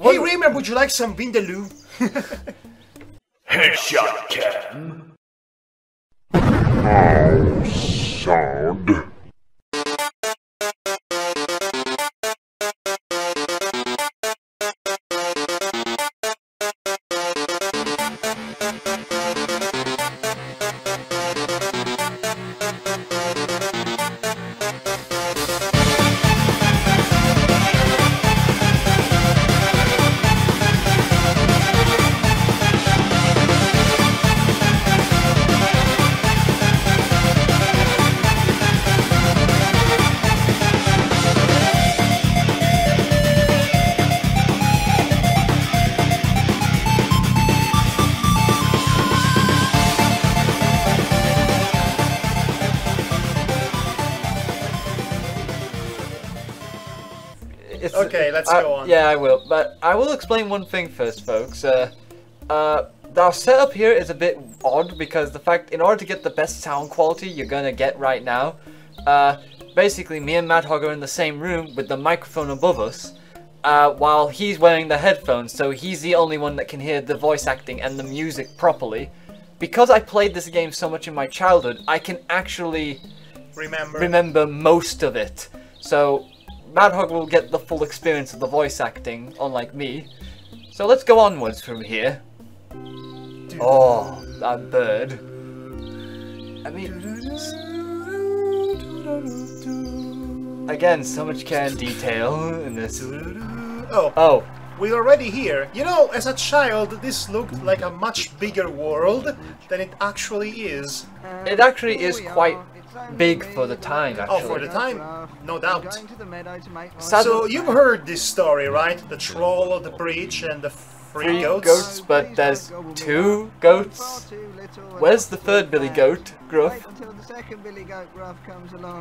Hey Rayman, would you like some vindaloo? Headshot cam. Oh, sod. Okay, let's go on. Yeah, I will. But I will explain one thing first, folks. Our setup here is a bit odd because the fact, in order to get the best sound quality you're gonna get right now, basically me and Madhog are in the same room with the microphone above us, while he's wearing the headphones, so he's the only one that can hear the voice acting and the music properly. Because I played this game so much in my childhood, I can actually remember most of it. So Madhog will get the full experience of the voice acting, unlike me. So let's go onwards from here. Oh, that bird. I mean, again, so much care and detail in this. Oh, we're already here. You know, as a child, this looked like a much bigger world than it actually is. It actually is quite big for the time, actually. Oh, for the time? No doubt. So, you've heard this story, right? The troll of the bridge and the three goats? But there's 2 goats. Where's the third Billy Goat, Gruff?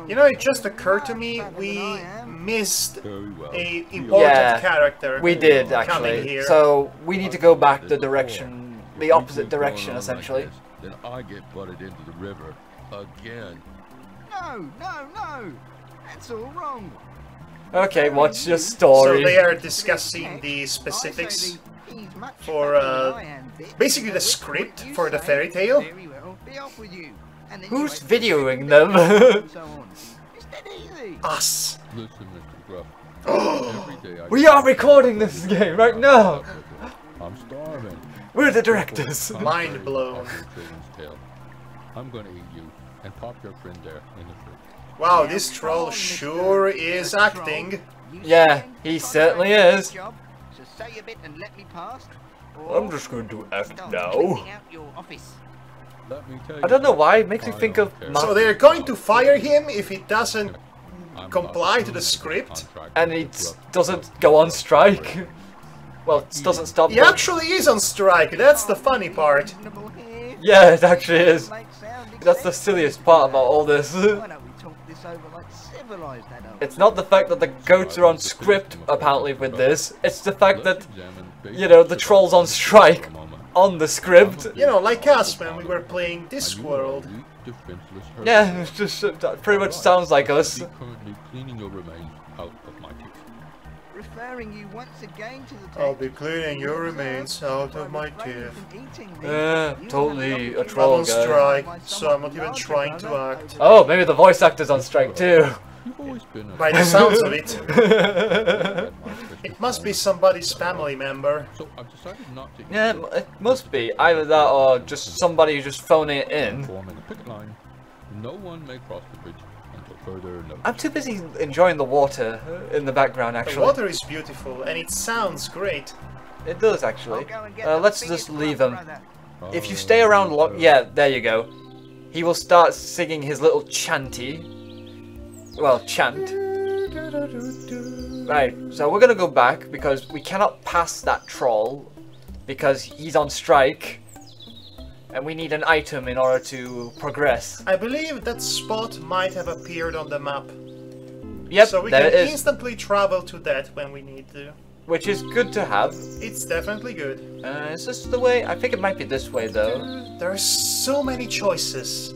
You know, it just occurred to me, we missed a important character. We did, actually. Coming here. So, we need to go back the direction, the opposite direction, essentially. Then I get butted into the river again. No! That's all wrong. Okay, what's your story? So they are discussing the specifics for, basically the script for the fairy tale. Who's videoing them? Us. Listen, Mr. Gruff. Every day We are recording this game right now! I'm starving. We're the directors! Mind blown. I'm gonna eat you and pop your friend there in the fridge. Wow, this troll sure is acting. Yeah, he certainly is. So say a bit and let me pass. I'm just going to act now. Let me tell you, I don't know why, it makes me think of... So they're going to fire him if he doesn't comply to the script? And he doesn't go on strike. Well, it doesn't stop. He actually is on strike, that's the funny part. Yeah, it actually is. That's the silliest part about all this. It's not the fact that the goats are on script, apparently, with this. It's the fact that, you know, the troll's on strike on the script. You know, like us when we were playing Discworld. Yeah, it just pretty much sounds like us. Referring you once again to the I'll be cleaning your remains out of my teeth. Yeah, totally a I'm troll on guy. strike, so I'm not even trying to act. Oh, maybe the voice actor's on strike too. By the sounds of it. It must be somebody's family member. Yeah, it must be. Either that or just somebody who's just phoning it in. No one may cross the bridge until further notice. I'm too busy enjoying the water in the background, The actually. water is beautiful and it sounds great. It does, actually. Let's just leave him. If you stay around long... Yeah, there you go. He will start singing his little chanty. Well, chant. Right, so we're gonna go back because we cannot pass that troll because he's on strike. And we need an item in order to progress. I believe that spot might have appeared on the map. Yep, so we there can it is. instantly travel to that when we need to. Which is good to have. It's definitely good. Is this the way? I think it might be this way though. There are so many choices.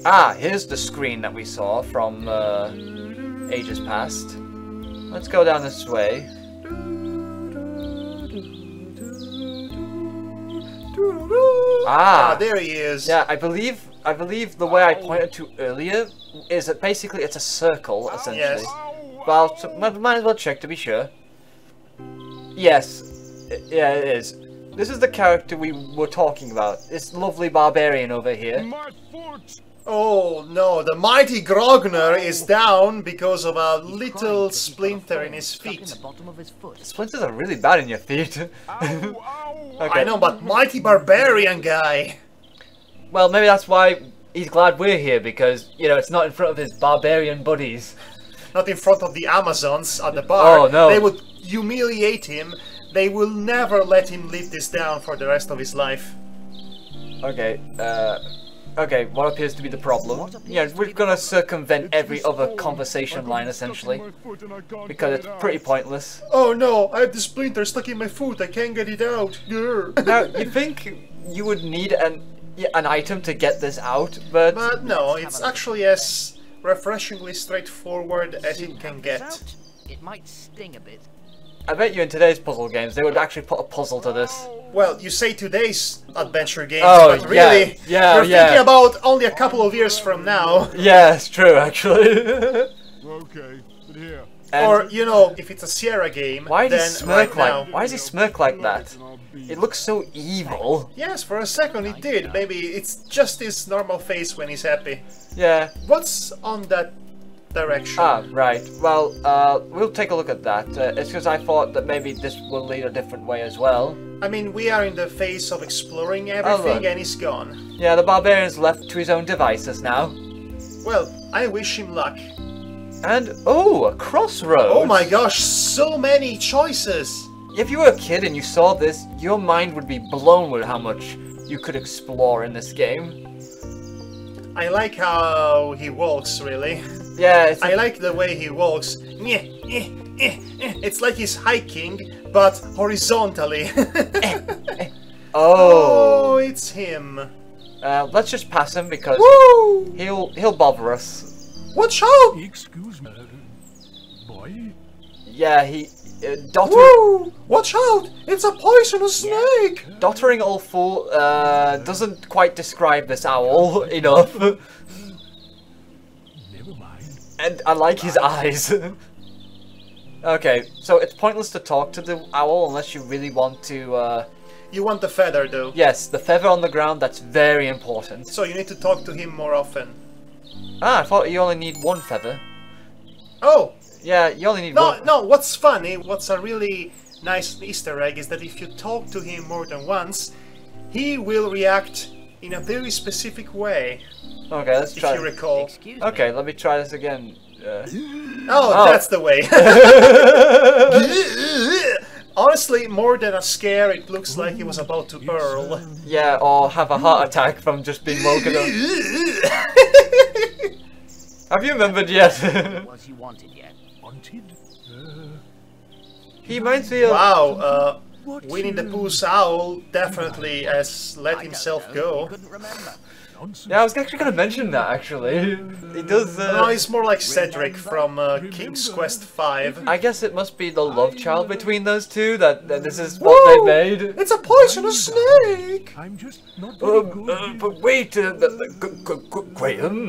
Ah, here's the screen that we saw from ages past. Let's go down this way. Ah, there he is. yeah, I believe the way I pointed to earlier is that basically it's a circle, essentially. Yes. Well, so, might as well check to be sure. Yes, yeah, it is. This is the character we were talking about. This lovely barbarian over here. My foot! Oh no, the mighty Grogner is down because of a little splinter in his feet. Splinters are really bad in your feet. I know, but mighty barbarian guy. Well, maybe that's why he's glad we're here, because, you know, it's not in front of his barbarian buddies. Not in front of the Amazons at the bar. Oh, no. They would humiliate him. They will never let him live this down for the rest of his life. Okay, okay, what appears to be the problem? Yeah, we're gonna circumvent every other conversation line, essentially, because it's pretty pointless. Oh no, I have the splinter stuck in my foot. I can't get it out. Now, you think you would need an item to get this out, but no, it's actually as refreshingly straightforward as it can get. It might sting a bit. I bet you in today's puzzle games they would actually put a puzzle to this. Well, you say today's adventure games, Oh, but really, yeah, you're yeah. thinking about only a couple of years from now. Yeah, it's true, actually. Okay, but here. And Or, you know, if it's a Sierra game, why does then he smirk right like? now... Why does he smirk like that? It looks so evil. Yes, for a second it did. Maybe it's just his normal face when he's happy. Yeah. What's on that direction? Ah, right. Well, we'll take a look at that. It's because I thought that maybe this will lead a different way as well. I mean, we are in the phase of exploring everything look. and he's gone. Yeah, the barbarian's left to his own devices now. Well, I wish him luck. And, oh, a crossroads! Oh my gosh, so many choices! If you were a kid and you saw this, your mind would be blown with how much you could explore in this game. I like how he walks, really. Yeah, it's I like the way he walks. It's like he's hiking, but horizontally. Oh, it's him. let's just pass him because Woo! he'll bother us. Watch out! Excuse me, boy. Yeah, he Woo! Watch out! It's a poisonous snake! dottering old fool doesn't quite describe this owl enough. Never mind. And I like his eyes. Okay, so it's pointless to talk to the owl unless you really want to, You want the feather, though. yes, the feather on the ground, that's very important. So you need to talk to him more often. Ah, I thought you only need one feather. Oh! Yeah, you only need No, one. no, what's funny, what's a really nice Easter egg is that if you talk to him more than once, he will react in a very specific way, Okay, let's if try. you recall. Excuse Okay, let me try this again. Oh, that's the way. Honestly, more than a scare, it looks like he was about to hurl. Yeah, or have a heart attack from just being woken up. Have you remembered yet? Was he wanted yet? Wanted? He reminds me of. Wow, Winnie the Pooh's owl definitely has let himself go. Couldn't remember. Nonsense. Yeah, I was actually gonna mention that actually. He does. No, he's more like Cedric from King's Quest V. I guess it must be the love child between those two that this is what they made. It's a poisonous snake! I'm just not very good. But wait, Graham.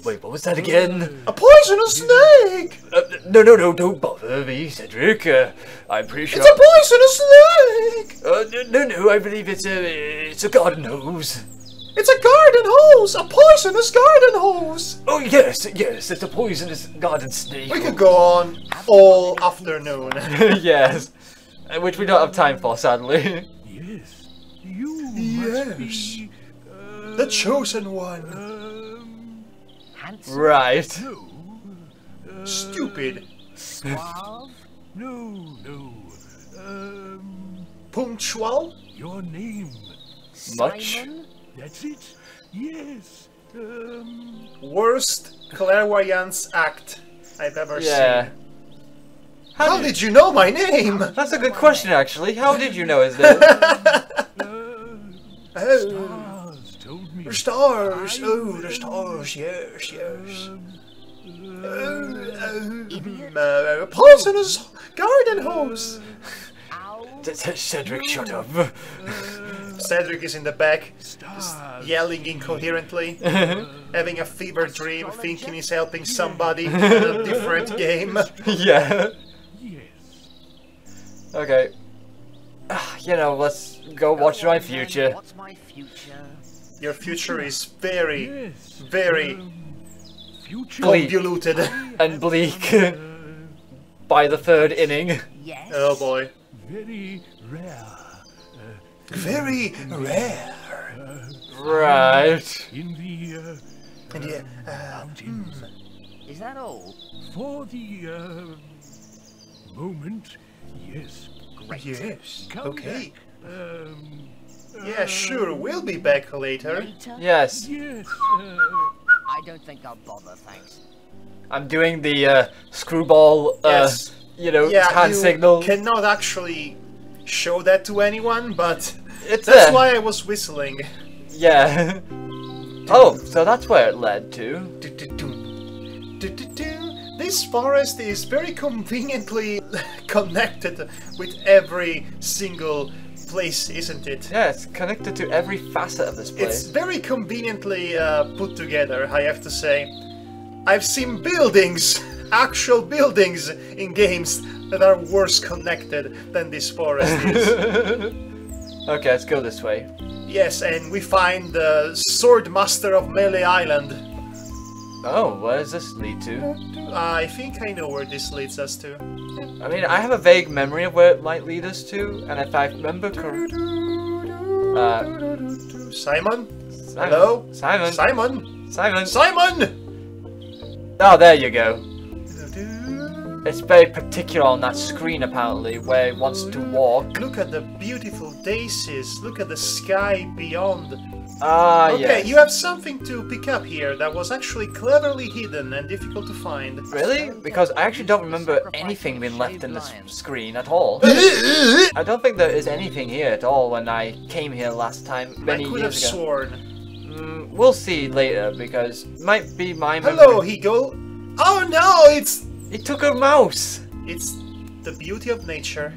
Wait, what was that again? A poisonous snake! No, don't bother me, Cedric. I'm pretty sure. It's a poisonous snake! No, I believe it's a garden hose. It's a garden hose! A poisonous garden hose! Oh yes, it's a poisonous garden snake. We could go on all afternoon. Yes, which we don't have time for, sadly. Yes. You Yes. must be... The chosen one. Handsome. Right. No. Stupid. Suave. No. Punctual? Your name. Much. Simon? That's it. Yes. Worst clairvoyance act I've ever Yeah. seen. How did you know my name? That's a good question, actually. How did you know his name? Oh, Stars told me. the stars. Oh, the stars. Yes. Poisonous garden hose. Ow. Cedric, shut up. Cedric is in the back, Stars. yelling incoherently, having a fever dream, thinking he's helping somebody in a different game. Yeah. Yes. Okay. You know, let's go watch my future. What's my future? Your future is very, Yes. very Future. Bleak. convoluted. And bleak. By the third inning. Yes. Oh boy. Very rare. Very rare. Right. In the And yeah, mountains. Is that all? For the moment, yes. yes, Come okay. back. Yeah, sure, we'll be back later. Later? Yes. Yes. I don't think I'll bother, thanks. I'm doing the screwball, Yes. you know, Yeah, hand you signal. cannot actually show that to anyone, but It's that's there. why I was whistling. Yeah. Oh, so that's where it led to. This forest is very conveniently connected with every single place, isn't it? Yeah, it's connected to every facet of this It's place. very conveniently put together, I have to say. I've seen buildings, actual buildings in games that are worse connected than this forest is. Okay, let's go this way. Yes, and we find the Sword Master of Melee Island. Oh, where does this lead to? I think I know where this leads us to. I mean, I have a vague memory of where it might lead us to, and if I remember correctly... Simon? Hello? Simon? Simon? Simon? Simon! Oh, there you go. It's very particular on that screen, apparently, where it wants to walk. Look at the beautiful daisies. Look at the sky beyond. Ah, Okay, yes. you have something to pick up here that was actually cleverly hidden and difficult to find. Really? Because I actually don't remember anything being left in this screen at all. I don't think there is anything here at all when I came here last time, many I could have years ago. sworn. We'll see later, because it might be my Hello, memory. Eagle. Oh no, it's He took a mouse! the beauty of nature.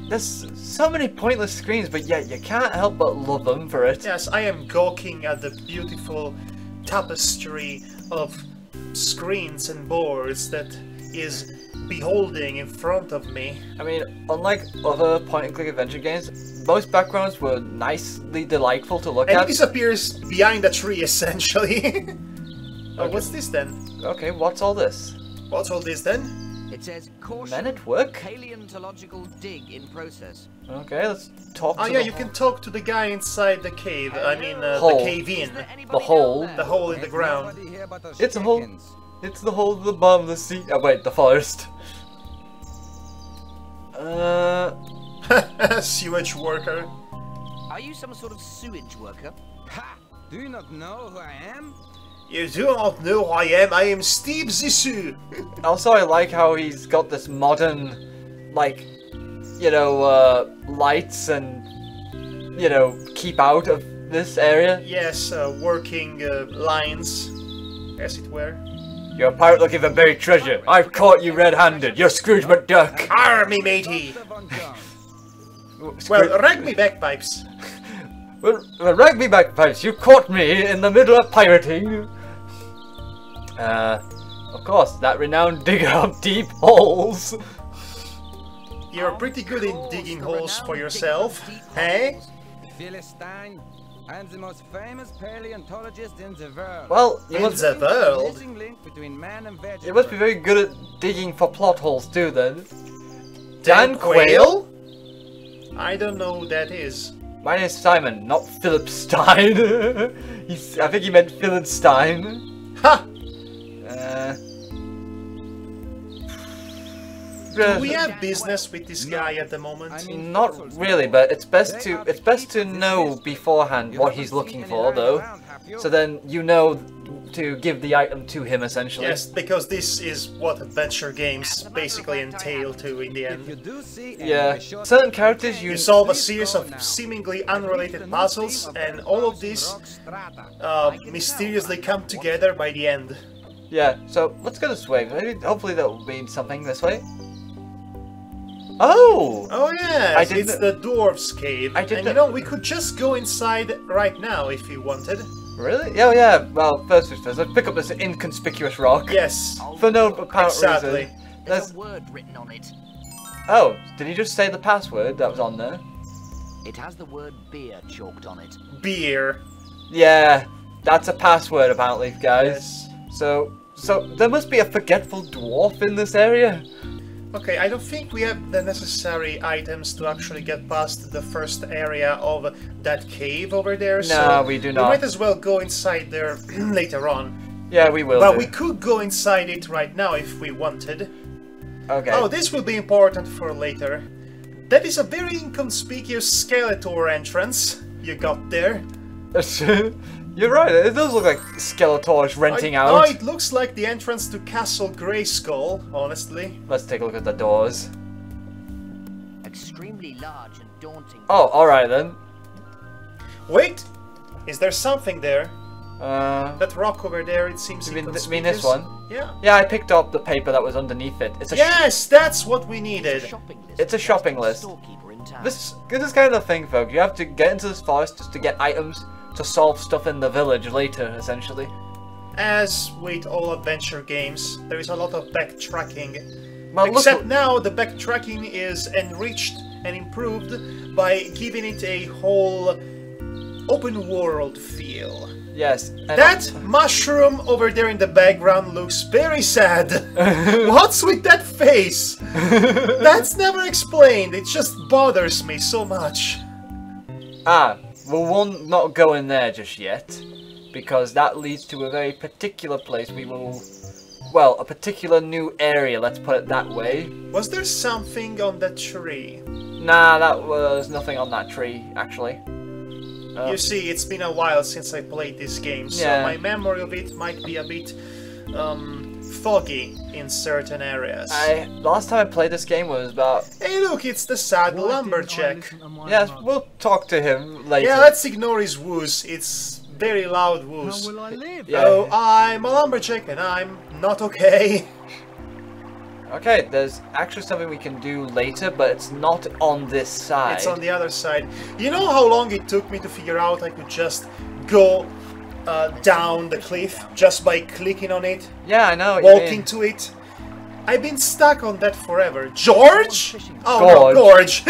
There's so many pointless screens, but yet you can't help but love them for it. Yes, I am gawking at the beautiful tapestry of screens and boards that is beholding in front of me. I mean, unlike other point-and-click adventure games, most backgrounds were nicely delightful to look And at. it disappears behind a tree, essentially. Oh, Okay. what's this then? Okay, what's all this? What's all this then? It says caution. Men at work? Paleontological dig in process. Okay, let's talk Oh to yeah, the you can talk to the guy inside the cave. I mean, the Hole. cave in. The hole. The hole in the ground. It's a hole. It's the hole at the bottom of the sea. Oh wait, the forest. Sewage worker. Are you some sort of sewage worker? Ha! Do you not know who I am? You do not know who I am. I am Steve Zissou. Also, I like how he's got this modern, like, you know, lights and, you know, keep out of this area. Yes, working lines, as it were. You're a pirate looking for buried treasure. I've caught you red-handed. You're Scrooge McDuck. Army matey. Well, rag me bagpipes. Well, rugby bagpipes, you caught me in the middle of pirating. Of course, that renowned digger of deep holes. You're pretty good in digging holes for yourself, hey? Philistine, I'm the most famous paleontologist in the world. Well, you In must, the world? Missing link between man and you must be very good at digging for plot holes too, then. Dan Quayle? I don't know who that is. My name's Simon, not Philip Stein. I think he meant Philipstein. Ha! Uh, Do we have business with this guy at the moment? Not really, but it's best to know beforehand what he's looking for, though. So then you know to give the item to him, essentially. Yes, because this is what adventure games basically entail to in the If you end. do see Yeah. Certain characters You solve a series of seemingly unrelated puzzles, and all of these mysteriously come together by the end. Yeah. So let's go this way. Maybe, hopefully that will mean something this way. Oh! Oh yes, I it's didn't- the dwarves' cave. I didn't- And you know, we could just go inside right now if you wanted. Really? Oh yeah, well, first things first, let's pick up this inconspicuous rock. Yes, For no apparent exactly. reason. There's a word written on it. Oh, did he just say the password that was on there? It has the word beer chalked on it. Beer. Yeah, that's a password apparently, guys. Yes. So there must be a forgetful dwarf in this area. Okay, I don't think we have the necessary items to actually get past the first area of that cave over there. No, so we do We not. might as well go inside there later on. Yeah, we will. But do. we could go inside it right now if we wanted. Okay. Oh, this will be important for later. That is a very inconspicuous Skeletor entrance you got there. You're right. It does look like Skeletor's renting Oh, out. it looks like the entrance to Castle Grayskull, honestly. Let's take a look at the doors. Extremely large and daunting. Oh, all right then. Wait! Is there something there? Uh, That rock over there, it seems you mean inconspicuous. this one? Yeah. Yeah, I picked up the paper that was underneath it. It's a Yes, that's what we needed. Shopping list. It's a shopping list. Storekeeper in town. This is kind of the thing, folks. You have to get into this forest just to get items to solve stuff in the village later, essentially. As with all adventure games, there is a lot of backtracking. Well, Except now the backtracking is enriched and improved by giving it a whole open world feel. Yes. And That mushroom over there in the background looks very sad. What's with that face? That's never explained. It just bothers me so much. We'll not go in there just yet, because that leads to a very particular place we will... Well, a particular new area, let's put it that way. Was there something on that tree? Nah, that was nothing on that tree, actually. You see, it's been a while since I played this game, so Yeah. my memory of it might be a bit foggy in certain areas. The last time I played this game was about... Hey look, it's the sad Why didn't I Lumberjack. listen to my Yes, mother? we'll talk to him later. Yeah, let's ignore his woos. It's very loud How woos. will I live? Yeah. Oh, I'm a Lumberjack and I'm not okay. Okay, there's actually something we can do later, but it's not on this side. It's on the other side. You know how long it took me to figure out I could just go down the cliff just by clicking on it, Yeah, I know what you walking mean. to it? I've been stuck on that forever. George? Oh Gorge. no, Gorge.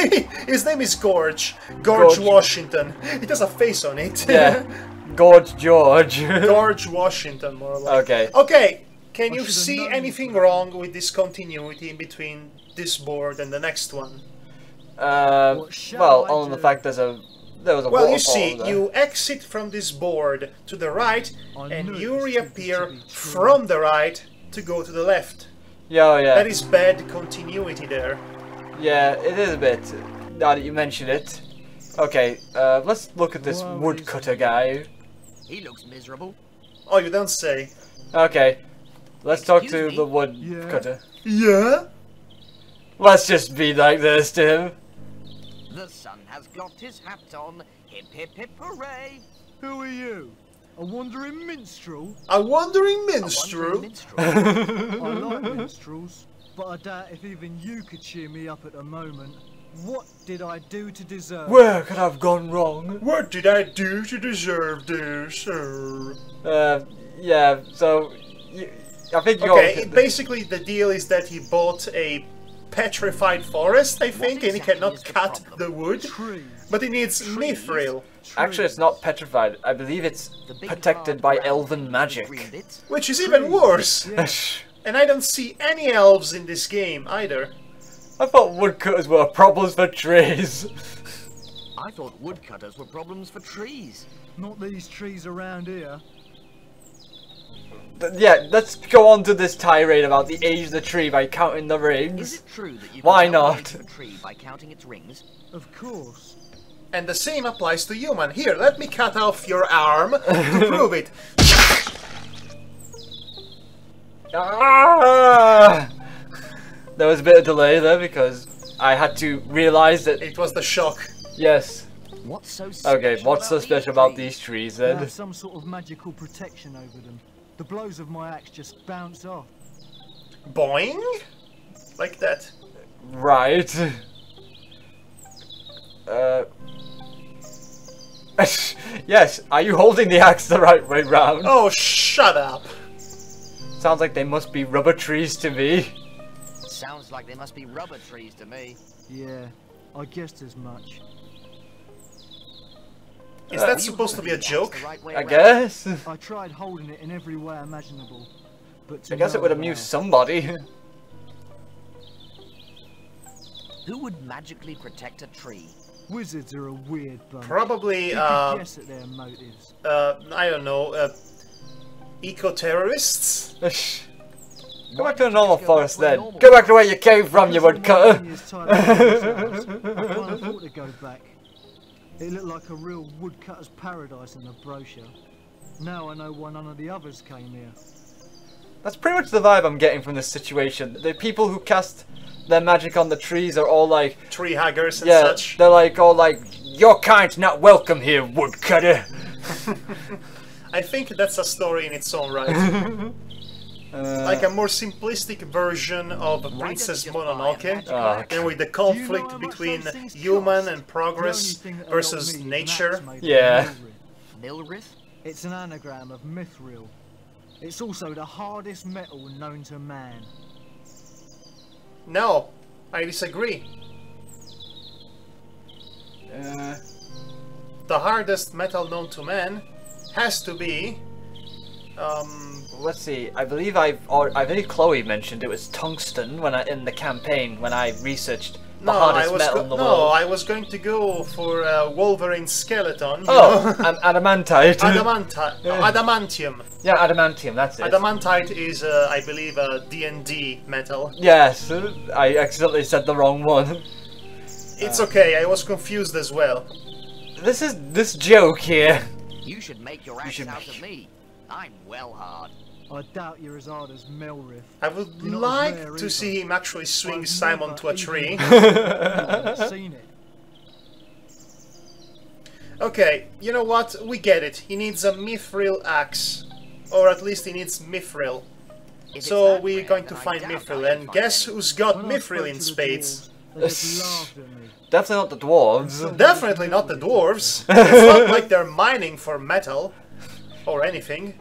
His name is Gorge. Gorge Gorge. Washington. It has a face on it. Yeah. Gorge George. Gorge Washington, more or less. Okay. Okay, can you should've see known. anything wrong with this continuity in between this board and the next one? What shall Well, I on the do? fact there was a Well, you waterfall see, there. you exit from this board to the right, I and knew you it was too good reappear to be true. from the right to go to the left. Yeah, oh, yeah. That is bad continuity there. Yeah, it is a bit. Now that you mention it. Okay, let's look at this Well, woodcutter guy. He looks miserable. Oh, you don't say. Okay, let's talk to Excuse me? the woodcutter. Yeah? Let's just be like this to him. The sun has got his hat on. Hip hip hip hooray! Who are you? A wandering minstrel? A wandering A minstrel? wandering minstrel. I like minstrels, but I doubt if even you could cheer me up at the moment. What did I do to deserve? Where could I've gone wrong? What did I do to deserve this, sir? Yeah, so... I think you're... Okay, basically the deal is that he bought a petrified forest, I think, and he exactly cannot is the cut problem? the wood. Trees. But he needs mithril, Actually, it's not petrified. I believe it's The big protected hard by brown elven green magic. bits. which is even worse. Yeah. And I don't see any elves in this game either. I thought woodcutters were problems for trees. I thought woodcutters were problems for trees. Not these trees around here. Yeah, let's go on to this tirade about the age of the tree by counting the rings. Is it true that you Why can tell the not? age of a tree by counting its rings? Of course. And the same applies to human. Here, let me cut off your arm to prove it. Ah! There was a bit of delay there because I had to realize that. It was the shock. Yes. What's so Okay, special what's so about special about trees? these trees They then? have some sort of magical protection over them. The blows of my axe just bounce off. Boing? Like that. Right. Yes, are you holding the axe the right way round? Oh, shut up! Sounds like they must be rubber trees to me. Sounds like they must be rubber trees to me. Yeah, I guessed as much. Is that supposed to be a joke? I guess. I tried holding it in every way imaginable, but to I guess it no would avail. amuse somebody. Who would magically protect a tree? Wizards are a weird bunch. Probably, You could guess at their motives. I don't know, eco-terrorists? Go back to the normal forest then. Go back to where you came from, you woodcutter. I kind of thought to go back. It looked like a real woodcutter's paradise in the brochure. Now I know why none of the others came here. That's pretty much the vibe I'm getting from this situation. The people who cast their magic on the trees are all like... Tree huggers and yeah, such. they're like all like, your kind's not welcome here, woodcutter. I think that's a story in its own right. Like a more simplistic version of Princess Mononoke, and with the conflict between human and progress versus nature. Yeah. Milrith? It's an anagram of mithril. It's also the hardest metal known to man. No, I disagree. The hardest metal known to man has to be... Let's see. I believe Chloe mentioned it was tungsten when in the campaign when I researched the hardest metal in the world. No, I was going to go for Wolverine's skeleton. Oh, adamantite. Adamantium. Yeah, adamantium. That's it. Adamantite is, I believe, a D&D metal. Yes, I accidentally said the wrong one. It's okay. I was confused as well. This joke here. You should make your axe out of me. I'm well hard. I doubt you're as hard as Milrith. I would You're not like as rare to either. see him actually swing I've Simon never to a tree. even seen it. Okay, you know what? We get it. He needs a mithril axe. Or at least he needs mithril. So we're going to find mithril. And guess who's got When I mithril spoke in to the spades? dwarves, they just laughed at me. Definitely not the dwarves. Definitely not the dwarves. It's not like they're mining for metal. Or anything.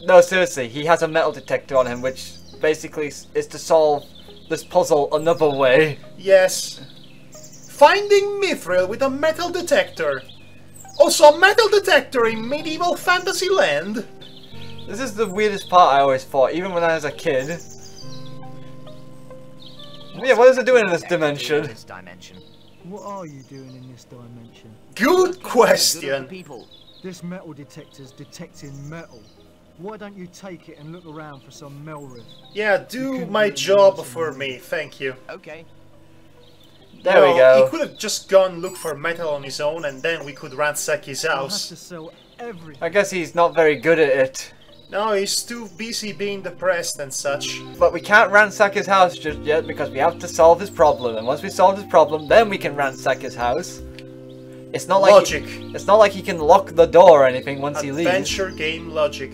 No, seriously, he has a metal detector on him, which basically is to solve this puzzle another way. Yes. Finding mithril with a metal detector. Also a metal detector in medieval fantasy land. This is the weirdest part I always thought, even when I was a kid. Yeah, what is it doing in this dimension? What are you doing in this dimension? Good question. This metal detector's detecting metal. Why don't you take it and look around for some Milrith? Yeah, do my job for me, thank you. Okay. There we go. He could have just gone look for metal on his own and then we could ransack his I'll have house. to sell everything. I guess he's not very good at it. No, he's too busy being depressed and such. But we can't ransack his house just yet because we have to solve his problem. And once we solve his problem, then we can ransack his house. It's not like Logic. It's not like he can lock the door or anything once he leaves. Adventure game logic.